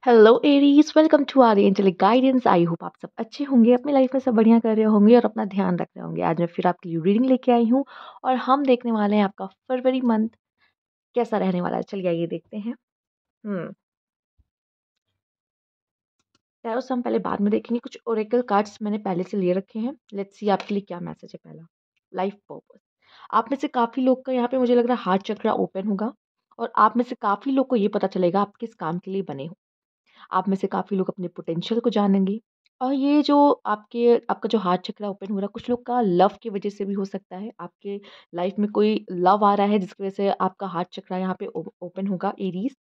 Hello Aries, welcome to our angelic guidance. I hope आप सब अच्छे होंगे, अपनी लाइफ में सब बढ़िया कर रहे होंगे और अपना ध्यान रख रहे होंगे। आज मैं फिर आपके लिए रीडिंग लेके आई हूँ और हम देखने वाले हैं आपका फरवरी मंथ कैसा रहने वाला है। चलिए आइए देखते हैं। हम्म टैरो से हम पहले बाद में देखेंगे। कुछ ओरेकल कार्ड्स मैंने पहले से लिए रखे हैं। लेट्स सी आपके लिए क्या मैसेज है। पहला, लाइफ पर्पस। आप में से काफी लोग का यहाँ पे मुझे लग रहा है हार्ट चक्र ओपन होगा और आप में से काफी लोग को ये पता चलेगा आप किस काम के लिए बने हो। आप में से काफ़ी लोग अपने पोटेंशियल को जानेंगे। और ये जो आपका जो हार्ट चक्र ओपन हो रहा है, कुछ लोग का लव की वजह से भी हो सकता है। आपके लाइफ में कोई लव आ रहा है जिसकी वजह से आपका हार्ट चक्र यहाँ पे ओपन होगा एरीज।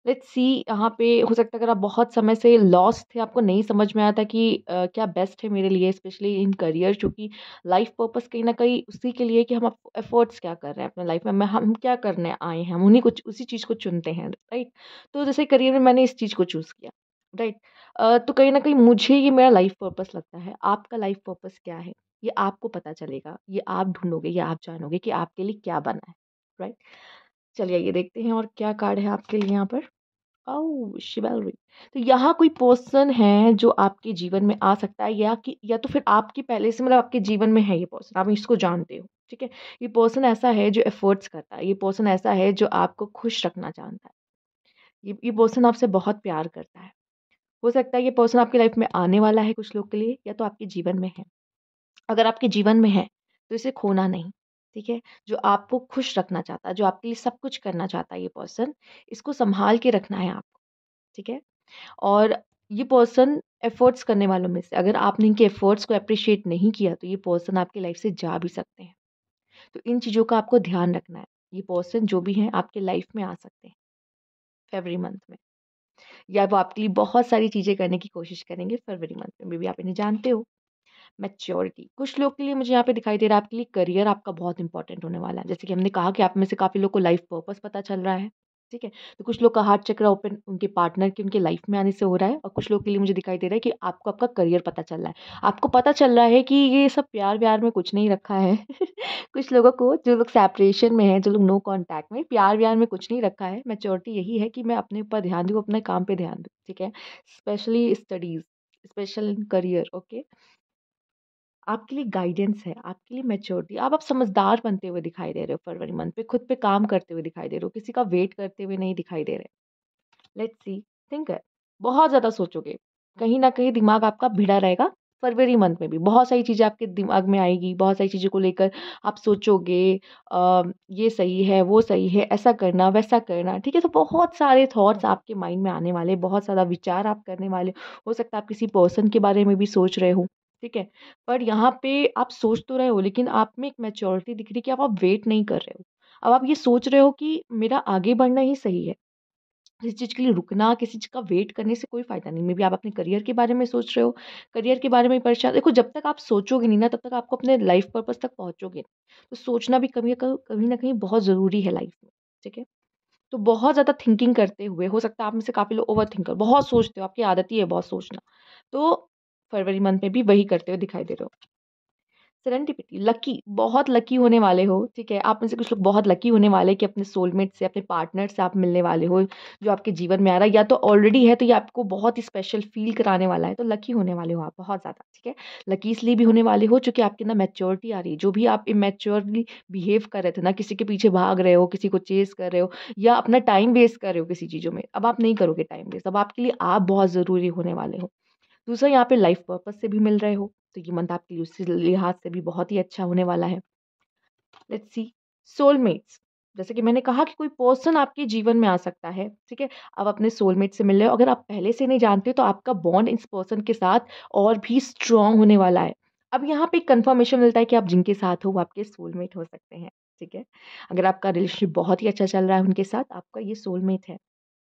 लेट्स सी, यहाँ पे हो सकता है अगर आप बहुत समय से लॉस्ट थे, आपको नहीं समझ में आया था कि क्या बेस्ट है मेरे लिए, स्पेशली इन करियर। क्योंकि लाइफ पर्पस कहीं ना कहीं उसी के लिए कि हम एफर्ट्स क्या कर रहे हैं अपने लाइफ में, हम क्या करने आए हैं, हम उन्हीं कुछ उसी चीज़ को चुनते हैं, राइट। तो जैसे करियर में मैंने इस चीज़ को चूज़ किया, राइट। तो कहीं ना कहीं मुझे ये मेरा लाइफ पर्पस लगता है। आपका लाइफ पर्पस क्या है, ये आपको पता चलेगा, ये आप ढूंढोगे, ये आप जानोगे कि आपके लिए क्या बना है, राइट। चलिए ये देखते हैं और क्या कार्ड है आपके लिए यहाँ पर। ओह शिवैलरी। तो यहाँ कोई पर्सन है जो आपके जीवन में आ सकता है, या तो फिर आपकी पहले से मतलब आपके जीवन में है ये पर्सन, आप इसको जानते हो, ठीक है। ये पर्सन ऐसा है जो एफर्ट्स करता है, ये पर्सन ऐसा है जो आपको खुश रखना चाहता है। ये पर्सन आपसे बहुत प्यार करता है। हो सकता है ये पर्सन आपकी लाइफ में आने वाला है कुछ लोग के लिए, या तो आपके जीवन में है। अगर आपके जीवन में है तो इसे खोना नहीं, ठीक है। जो आपको खुश रखना चाहता है, जो आपके लिए सब कुछ करना चाहता है ये पर्सन, इसको संभाल के रखना है आपको, ठीक है। और ये पर्सन एफर्ट्स करने वालों में से, अगर आपने इनके एफर्ट्स को अप्रिशिएट नहीं किया तो ये पर्सन आपकी लाइफ से जा भी सकते हैं। तो इन चीज़ों का आपको ध्यान रखना है। ये पर्सन जो भी हैं आपके लाइफ में आ सकते हैं फरवरी मंथ में, या वो आपके लिए बहुत सारी चीज़ें करने की कोशिश करेंगे फरवरी मंथ में भी। आप इन्हें जानते हो। मैच्योरिटी, कुछ लोग के लिए मुझे यहाँ पे दिखाई दे रहा है आपके लिए करियर आपका बहुत इंपॉर्टेंट होने वाला है। जैसे कि हमने कहा कि आप में से काफ़ी लोग को लाइफ पर्पस पता चल रहा है, ठीक है। तो कुछ लोग का हार्ट चक्र ओपन उनके पार्टनर के उनके लाइफ में आने से हो रहा है, और कुछ लोग के लिए मुझे दिखाई दे रहा है कि आपको आपका करियर पता चल रहा है। आपको पता चल रहा है कि ये सब प्यार व्यार में कुछ नहीं रखा है। कुछ लोगों को, जो लोग सेपरेशन में है, जो लोग नो कांटेक्ट में, प्यार व्यार में कुछ नहीं रखा है। मैच्योरिटी यही है कि मैं अपने ऊपर ध्यान दूँ, अपने काम पे ध्यान दूँ, ठीक है। Specially studies, special in career, okay. आपके लिए गाइडेंस है, आपके लिए मैच्योरिटी। आप समझदार बनते हुए दिखाई दे रहे हो फरवरी मंथ पे, खुद पे काम करते हुए दिखाई दे रहे हो, किसी का वेट करते हुए नहीं दिखाई दे रहे। लेट्स सी, थिंक है, बहुत ज़्यादा सोचोगे, कहीं न कहीं दिमाग आपका भिड़ा रहेगा। फरवरी मंथ में भी बहुत सारी चीज़ें आपके दिमाग में आएगी, बहुत सारी चीज़ों को लेकर आप सोचोगे। ये सही है, वो सही है, ऐसा करना, वैसा करना, ठीक है। तो बहुत सारे थॉट्स आपके माइंड में आने वाले, बहुत ज़्यादा विचार आप करने वाले। हो सकता है आप किसी पर्सन के बारे में भी सोच रहे हो, ठीक है। पर यहाँ पे आप सोच तो रहे हो, लेकिन आप में एक मैच्योरिटी दिख रही है कि आप वेट नहीं कर रहे हो। अब आप ये सोच रहे हो कि मेरा आगे बढ़ना ही सही है। किसी चीज़ के लिए रुकना, किसी चीज़ का वेट करने से कोई फ़ायदा नहीं। मेबी आप अपने करियर के बारे में सोच रहे हो, करियर के बारे में परेशान देखो, जब तक आप सोचोगे नहीं ना, तब तक आपको अपने लाइफ़ पर्पस तक पहुँचोगे नहीं। तो सोचना भी कभी न कहीं बहुत ज़रूरी है लाइफ़ में, ठीक है? तो बहुत ज़्यादा थिंकिंग करते हुए, हो सकता है आप में से काफ़ी लोग ओवर थिंकर बहुत सोचते हो, आपकी आदत ही है बहुत सोचना। तो फरवरी मंथ में भी वही करते हुए दिखाई दे रहे हो। सेरेंडिपिटी, लकी, बहुत लकी होने वाले हो, ठीक है। आप में से कुछ लोग बहुत लकी होने वाले हैं कि अपने सोलमेट से, अपने पार्टनर से आप मिलने वाले हो, जो आपके जीवन में आ रहा है, या तो ऑलरेडी है तो ये आपको बहुत ही स्पेशल फील कराने वाला है। तो लकी होने वाले हो आप बहुत ज़्यादा, ठीक है। लकी इसलिए भी होने वाले हो चूँकि आपके अंदर मैच्योरिटी आ रही है। जो भी आप इमैच्योरली बिहेव कर रहे थे ना, किसी के पीछे भाग रहे हो, किसी को चेज़ कर रहे हो, या अपना टाइम वेस्ट कर रहे हो किसी चीज़ों में, अब आप नहीं करोगे टाइम वेस्ट। अब आपके लिए आप बहुत ज़रूरी होने वाले हो। दूसरा, यहाँ पे लाइफ पर्पस से भी मिल रहे हो, तो ये मंथ आपके लिए उस लिहाज से भी बहुत ही अच्छा होने वाला है। लेट्स सी, सोलमेट्स, जैसे कि मैंने कहा कि कोई पर्सन आपके जीवन में आ सकता है, ठीक है। आप अपने सोलमेट से मिल रहे हो, अगर आप पहले से नहीं जानते तो आपका बॉन्ड इस पर्सन के साथ और भी स्ट्रांग होने वाला है। अब यहाँ पे कंफर्मेशन मिलता है कि आप जिनके साथ हो वो आपके सोलमेट हो सकते हैं, ठीक है। अगर आपका रिलेशनशिप बहुत ही अच्छा चल रहा है उनके साथ, आपका ये सोलमेट है,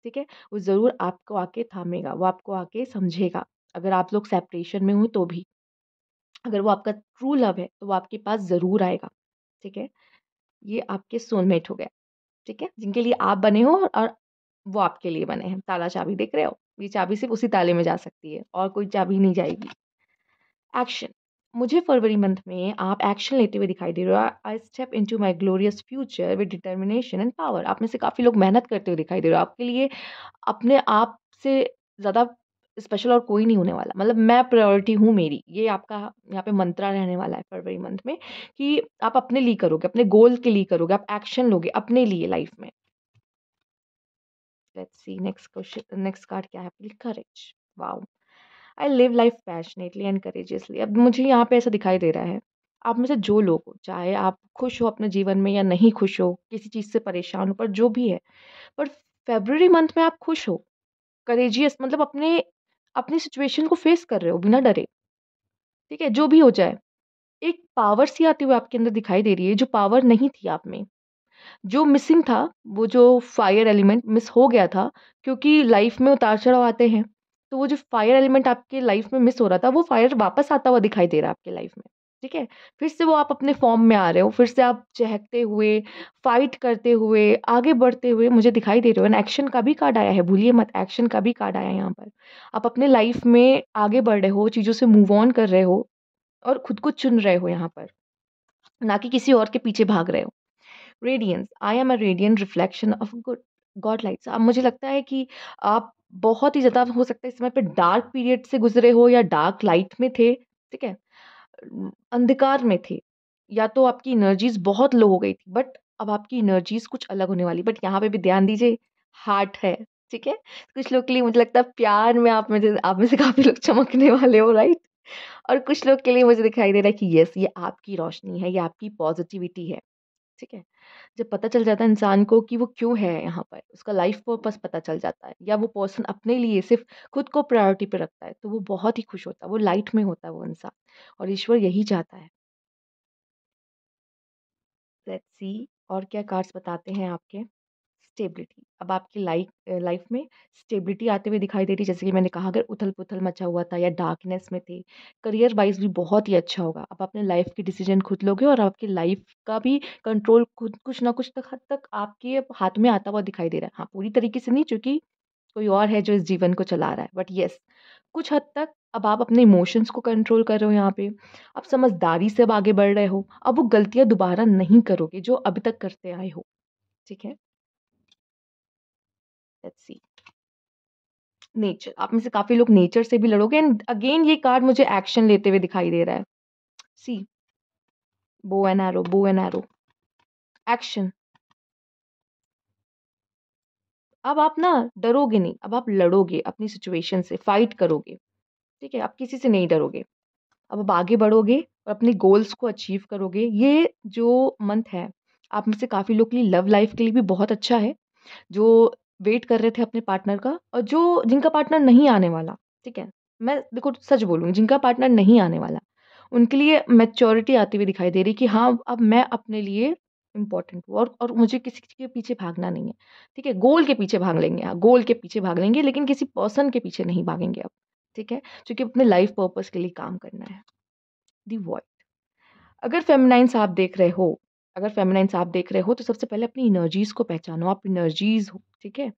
ठीक है। वो ज़रूर आपको आके थामेगा, वो आपको आके समझेगा। अगर आप लोग सेपरेशन में हो तो भी, अगर वो आपका ट्रू लव है तो वो आपके पास ज़रूर आएगा, ठीक है। ये आपके सोलमेट हो गए, ठीक है, जिनके लिए आप बने हो और वो आपके लिए बने हैं। ताला चाबी देख रहे हो? ये चाबी सिर्फ़ उसी ताले में जा सकती है और कोई चाबी नहीं जाएगी। एक्शन, मुझे फरवरी मंथ में आप एक्शन लेते हुए दिखाई दे रहे हो। आई step into my glorious future with determination and power. आप में से काफ़ी लोग मेहनत करते हुए दिखाई दे रहे हो। आपके लिए अपने आप से ज़्यादा स्पेशल और कोई नहीं होने वाला। मतलब मैं प्रायोरिटी हूँ मेरी। ये आपका यहाँ पे मंत्रा रहने वाला है फरवरी मंथ में कि आप अपने लिए करोगे, अपने गोल के लिए करोगे, आप एक्शन लोगे अपने लिए लाइफ में। Let's see next question, next card क्या है आपके लिए? Courage. Wow! I live life passionately and courageously. अब मुझे यहाँ पे ऐसा दिखाई दे रहा है, आप में से जो लोग हो, चाहे आप खुश हो अपने जीवन में या नहीं खुश हो, किसी चीज़ से परेशान हो, पर जो भी है, पर फ़रवरी मंथ में आप खुश हो, करेजियस मतलब अपनी सिचुएशन को फेस कर रहे हो बिना डरे, ठीक है? जो भी हो जाए। एक पावर सी आती हुई आपके अंदर दिखाई दे रही है, जो पावर नहीं थी आप में। जो मिसिंग था, वो जो फायर एलिमेंट मिस हो गया था, क्योंकि लाइफ में उतार-चढ़ाव आते हैं। तो वो जो फायर एलिमेंट आपके लाइफ में मिस हो रहा था, वो फायर वापस आता हुआ दिखाई दे रहा है आपके लाइफ में, ठीक है? फिर से वो आप अपने फॉर्म में आ रहे हो, फिर से आप चहकते हुए, फाइट करते हुए, आगे बढ़ते हुए मुझे दिखाई दे रहे हो। एंड एक्शन का भी कार्ड आया है, भूलिए मत, एक्शन का भी कार्ड आया है यहाँ पर। आप अपने लाइफ में आगे बढ़ रहे हो, चीज़ों से मूव ऑन कर रहे हो और खुद को चुन रहे हो यहाँ पर, ना कि किसी और के पीछे भाग रहे हो। Radiance, I am a radiant reflection of good God lights. अब मुझे लगता है कि आप बहुत ही ज़्यादा हो सकता है इस समय पे डार्क पीरियड से गुजरे हो या डार्क लाइट में थे, ठीक है? अंधकार में थे, या तो आपकी एनर्जीज़ बहुत लो हो गई थी, बट अब आपकी एनर्जीज़ कुछ अलग होने वाली। बट यहाँ पे भी ध्यान दीजिए, हार्ट है, ठीक है? कुछ लोग के लिए मुझे लगता है प्यार में आप में से काफ़ी लोग चमकने वाले हो, राइट? और कुछ लोग के लिए मुझे दिखाई दे रहा है कि यस, ये आपकी रोशनी है, ये आपकी पॉजिटिविटी है, ठीक है? जब पता चल जाता है इंसान को कि वो क्यों है यहाँ पर, उसका लाइफ पर्पस पता चल जाता है, या वो पर्सन अपने लिए सिर्फ खुद को प्रायोरिटी पे रखता है, तो वो बहुत ही खुश होता है, वो लाइट में होता है वो इंसान, और ईश्वर यही चाहता है। लेट्स सी और क्या कार्ड्स बताते हैं आपके। स्टेबिलिटी, अब आपकी लाइफ में स्टेबिलिटी आते हुए दिखाई दे रही है। जैसे कि मैंने कहा, अगर उथल-पुथल मचा हुआ था या डार्कनेस में थे, करियर वाइज़ भी बहुत ही अच्छा होगा। आप अपने लाइफ के डिसीजन खुद लोगे और आपकी लाइफ का भी कंट्रोल खुद कुछ ना कुछ तक हद तक आपके हाथ में आता हुआ दिखाई दे रहा है। हाँ, पूरी तरीके से नहीं, क्योंकि कोई और है जो इस जीवन को चला रहा है। बट येस, कुछ हद तक अब आप अपने इमोशंस को कंट्रोल कर रहे हो यहाँ पे। आप समझदारी से अब आगे बढ़ रहे हो। अब वो गलतियाँ दोबारा नहीं करोगे जो अभी तक करते आए हो। ठीक है? Let's see. नेचर, आप में से काफ़ी लोग नेचर से भी लड़ोगे, एंड अगेन ये कार्ड मुझे एक्शन लेते हुए दिखाई दे रहा है। सी, बो एंड एरो, एक्शन। अब आप ना डरोगे नहीं, अब आप लड़ोगे अपनी सिचुएशन से, फाइट करोगे, ठीक है? आप किसी से नहीं डरोगे। अब आप आगे बढ़ोगे और अपने गोल्स को अचीव करोगे। ये जो मंथ है, आप में से काफ़ी लोग के लिए लव लाइफ के लिए भी बहुत अच्छा है, जो वेट कर रहे थे अपने पार्टनर का, और जो जिनका पार्टनर नहीं आने वाला, ठीक है? मैं देखो सच बोलूँगी, जिनका पार्टनर नहीं आने वाला, उनके लिए मैच्योरिटी आती हुई दिखाई दे रही कि हाँ, अब मैं अपने लिए इम्पोर्टेंट हूँ, और मुझे किसी के पीछे भागना नहीं है, ठीक है? गोल के पीछे भाग लेंगे, हाँ, गोल के पीछे भाग लेंगे, लेकिन किसी पर्सन के पीछे नहीं भागेंगे अब, ठीक है? क्योंकि अपने लाइफ पर्पस के लिए काम करना है। दी वॉइड, अगर फेमिनाइन्स आप देख रहे हो, अगर फेमिनाइन्स आप देख रहे हो, तो सबसे पहले अपनी एनर्जीज़ को पहचानो, आप एनर्जीज़ हो, ठीक है?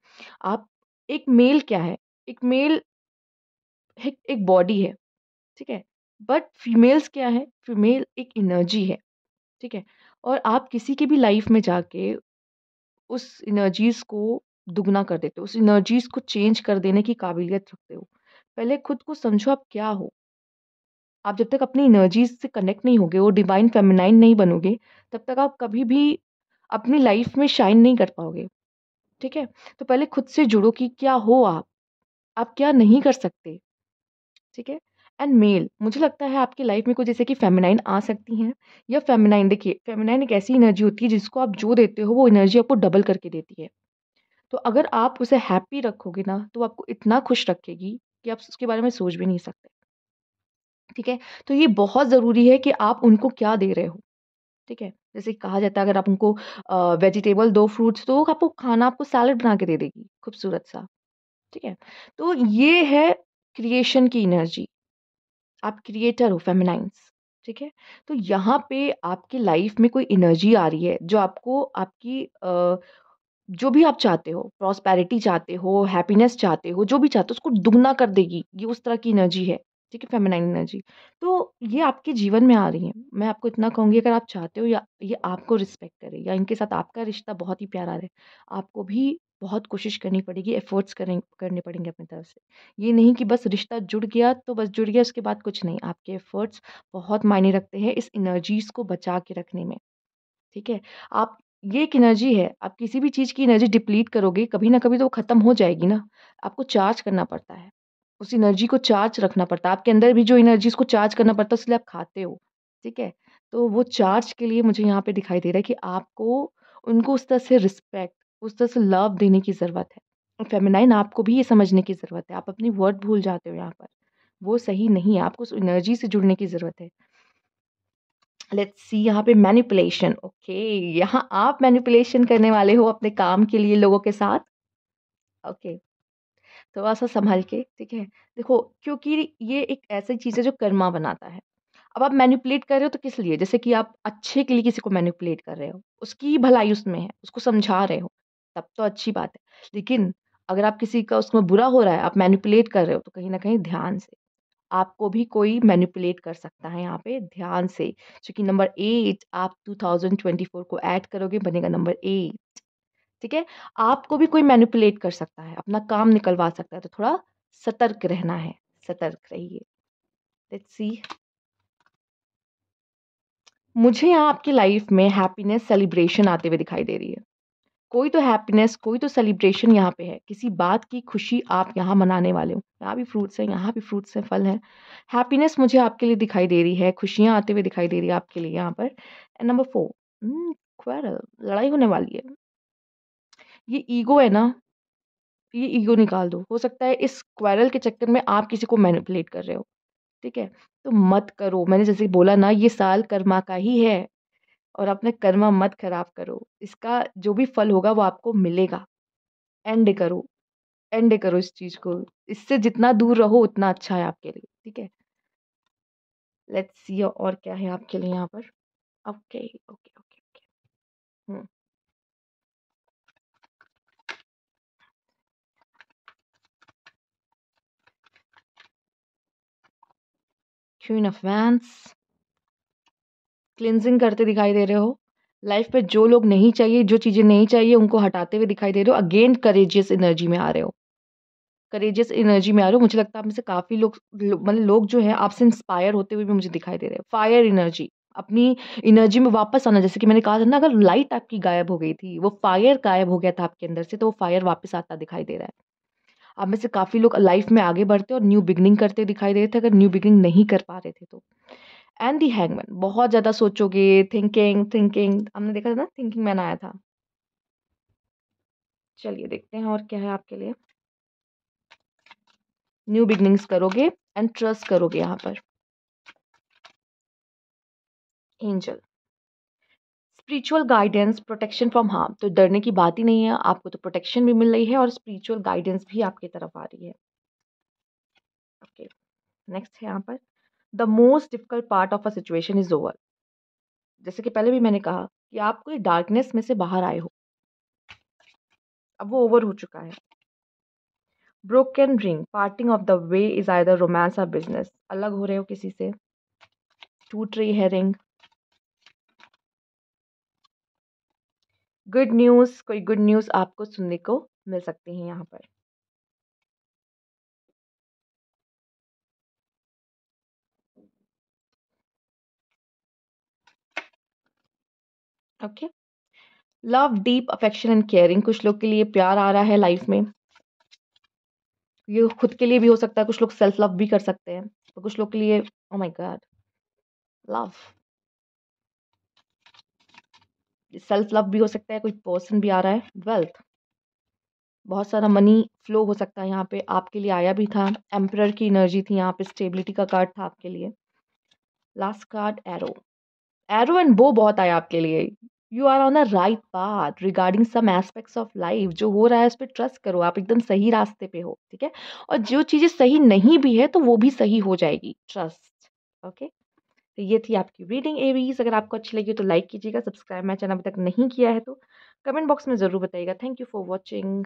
आप एक मेल क्या है? एक मेल एक एक बॉडी है, ठीक है? बट फीमेल्स क्या है? फीमेल एक एनर्जी है, ठीक है? और आप किसी की भी लाइफ में जाके उस एनर्जीज़ को दुगना कर देते हो, उस एनर्जीज़ को चेंज कर देने की काबिलियत रखते हो। पहले खुद को समझो आप क्या हो? आप जब तक अपनी एनर्जीज़ से कनेक्ट नहीं होगे, वो डिवाइन फेमिनाइन नहीं बनोगे, तब तक आप कभी भी अपनी लाइफ में शाइन नहीं कर पाओगे, ठीक है? तो पहले खुद से जुड़ो कि क्या हो आप क्या नहीं कर सकते, ठीक है? एंड मेल, मुझे लगता है आपकी लाइफ में कुछ जैसे कि फेमिनाइन आ सकती हैं, या फेमिनाइन, देखिए फेमिनाइन एक ऐसी एनर्जी होती है जिसको आप जो देते हो वो एनर्जी आपको डबल करके देती है। तो अगर आप उसे हैप्पी रखोगे ना, तो वो आपको इतना खुश रखेगी कि आप उसके बारे में सोच भी नहीं सकते, ठीक है? तो ये बहुत ज़रूरी है कि आप उनको क्या दे रहे हो, ठीक है? जैसे कहा जाता है, अगर आप उनको वेजिटेबल दो, फ्रूट्स दो, आपको खाना, आपको सैलेड बना के दे देगी खूबसूरत-सा, ठीक है? तो ये है क्रिएशन की एनर्जी, आप क्रिएटर हो फेमिनाइन्स, ठीक है? तो यहाँ पे आपकी लाइफ में कोई एनर्जी आ रही है जो आपको आपकी जो भी आप चाहते हो, प्रॉस्पेरिटी चाहते हो, हैप्पीनेस चाहते हो, जो भी चाहते हो उसको दुगना कर देगी, ये उस तरह की एनर्जी है, ठीक है? Feminine energy. तो ये आपके जीवन में आ रही है। मैं आपको इतना कहूँगी, अगर आप चाहते हो या ये आपको रिस्पेक्ट करे, या इनके साथ आपका रिश्ता बहुत ही प्यारा रहे, आपको भी बहुत कोशिश करनी पड़ेगी, एफर्ट्स करने पड़ेंगे अपनी तरफ से। ये नहीं कि बस रिश्ता जुड़ गया तो बस जुड़ गया, उसके बाद कुछ नहीं। आपके एफर्ट्स बहुत मायने रखते हैं इस एनर्जीज़ को बचा के रखने में, ठीक है? आप ये एक एनर्जी है, आप किसी भी चीज़ की एनर्जी डिप्लीट करोगे, कभी ना कभी तो वो ख़त्म हो जाएगी ना। आपको चार्ज करना पड़ता है, उस एनर्जी को चार्ज रखना पड़ता है। आपके अंदर भी जो एनर्जी उसको चार्ज करना पड़ता है, इसलिए आप खाते हो, ठीक है? तो वो चार्ज के लिए मुझे यहाँ पे दिखाई दे रहा है कि आपको उनको उस तरह से रिस्पेक्ट, उस तरह से लव देने की ज़रूरत है। और फेमिनाइन आपको भी ये समझने की ज़रूरत है, आप अपनी वर्थ भूल जाते हो यहाँ पर। वो सही नहीं है, आपको उस एनर्जी से जुड़ने की ज़रूरत है। लेट्स सी यहाँ पे मैनिपुलेशन, ओके, यहाँ आप मैनिपुलेशन करने वाले हो अपने काम के लिए लोगों के साथ, ओके, थोड़ा-सा सँभल के, ठीक है? देखो, क्योंकि ये एक ऐसी चीज़ है जो कर्मा बनाता है। अब आप मैनिपुलेट कर रहे हो तो किस लिए? जैसे कि आप अच्छे के लिए किसी को मैनिपुलेट कर रहे हो, उसकी भलाई उसमें है, उसको समझा रहे हो, तब तो अच्छी बात है। लेकिन अगर आप किसी का उसमें बुरा हो रहा है, आप मैनिपुलेट कर रहे हो, तो कहीं न कहीं ध्यान से, आपको भी कोई मैनिपुलेट कर सकता है यहाँ पे, ध्यान से। क्योंकि नंबर 8 आप 2024 को ऐड करोगे, बनेगा नंबर 8, ठीक है? आपको भी कोई मैनिपुलेट कर सकता है, अपना काम निकलवा सकता है, तो थोड़ा सतर्क रहना है, सतर्क रहिए। लेट्स सी, मुझे यहाँ आपकी लाइफ में हैप्पीनेस सेलिब्रेशन आते हुए दिखाई दे रही है। कोई तो हैप्पीनेस, कोई तो सेलिब्रेशन यहाँ पे है। किसी बात की खुशी आप यहाँ मनाने वाले हो। यहाँ भी फ्रूट्स हैं, यहाँ भी फ्रूट्स हैं, फल हैं। हैप्पीनेस मुझे आपके लिए दिखाई दे रही है, खुशियाँ आते हुए दिखाई दे रही है आपके लिए यहाँ पर। एंड नंबर 4, क्वारल, लड़ाई होने वाली है। ये ईगो है ना, ये ईगो निकाल दो। हो सकता है इस क्वारल के चक्कर में आप किसी को मैनिपुलेट कर रहे हो, ठीक है? तो मत करो। मैंने जैसे बोला ना, ये साल कर्मा का ही है और अपने कर्मा मत खराब करो। इसका जो भी फल होगा वो आपको मिलेगा। एंड करो, एंड करो इस चीज़ को। इससे जितना दूर रहो उतना अच्छा है आपके लिए, ठीक है? लेट्स सी और क्या है आपके लिए यहाँ पर। Okay, okay, okay, okay. Hmm, queen of wands, cleansing करते दिखाई दे रहे हो। लाइफ में जो लोग नहीं चाहिए, जो चीज़ें नहीं चाहिए उनको हटाते हुए दिखाई दे रहे हो। अगेन करेजियस एनर्जी में आ रहे हो। करेजियस एनर्जी में आ रहे हो। मुझे लगता है आप में से काफ़ी मतलब लोग जो हैं आपसे इंस्पायर होते हुए भी मुझे दिखाई दे रहे हैं। फायर एनर्जी, अपनी एनर्जी में वापस आना। जैसे कि मैंने कहा था ना, अगर लाइट आपकी गायब हो गई थी, वो फायर गायब हो गया था आपके अंदर से, तो वो फायर वापस आता दिखाई दे रहा है। आप में से काफ़ी लोग लाइफ में आगे बढ़ते और न्यू बिगिनिंग करते दिखाई दे रहे थे, अगर न्यू बिगिनिंग नहीं कर पा रहे थे तो। एंड द हैंगमैन, बहुत ज़्यादा सोचोगे, थिंकिंग थिंकिंग, हमने देखा था ना, थिंकिंग मैन आया था। चलिए देखते हैं और क्या है आपके लिए। न्यू बिगिनिंग्स करोगे एंड ट्रस्ट करोगे यहाँ पर। Angel, spiritual guidance, protection from harm, तो डरने की बात ही नहीं है। आपको तो प्रोटेक्शन भी मिल रही है और स्पिरिचुअल गाइडेंस भी आपकी तरफ आ रही है। ओके, नेक्स्ट है यहाँ पर, the most difficult part of a situation is over. जैसे कि पहले भी मैंने कहा कि आप कोई डार्कनेस में से बाहर आए हो, अब वो ओवर हो चुका है। Broken ring, parting of the way is either romance और बिजनेस, अलग हो रहे हो किसी से। टूट रही है रिंग। गुड न्यूज़, कोई गुड न्यूज़ आपको सुनने को मिल सकती है यहाँ पर। Okay, love, deep affection and caring, कुछ लोग के लिए प्यार आ रहा है लाइफ में। ये खुद के लिए भी हो सकता है, कुछ लोग सेल्फ लव भी कर सकते हैं, तो कुछ लोग के लिए oh my God, love, self love भी हो सकता है। कोई पर्सन भी आ रहा है। वेल्थ, बहुत सारा मनी फ्लो हो सकता है यहाँ पे, आपके लिए आया भी था। एम्परर की एनर्जी थी यहाँ पे, स्टेबिलिटी का कार्ड था आपके लिए। Last card arrow, arrow and bow बहुत आया आपके लिए। You are on the right path regarding some aspects of life. जो हो रहा है उस पर ट्रस्ट करो, आप एकदम सही रास्ते पे हो, ठीक है? और जो चीज़ें सही नहीं भी है तो वो भी सही हो जाएगी, ट्रस्ट। ओके, तो ये थी आपकी रीडिंग एरीज। अगर आपको अच्छी लगी तो लाइक कीजिएगा, सब्सक्राइब मेरा चैनल अभी तक नहीं किया है तो कमेंट बॉक्स में ज़रूर बताइएगा। Thank you for watching.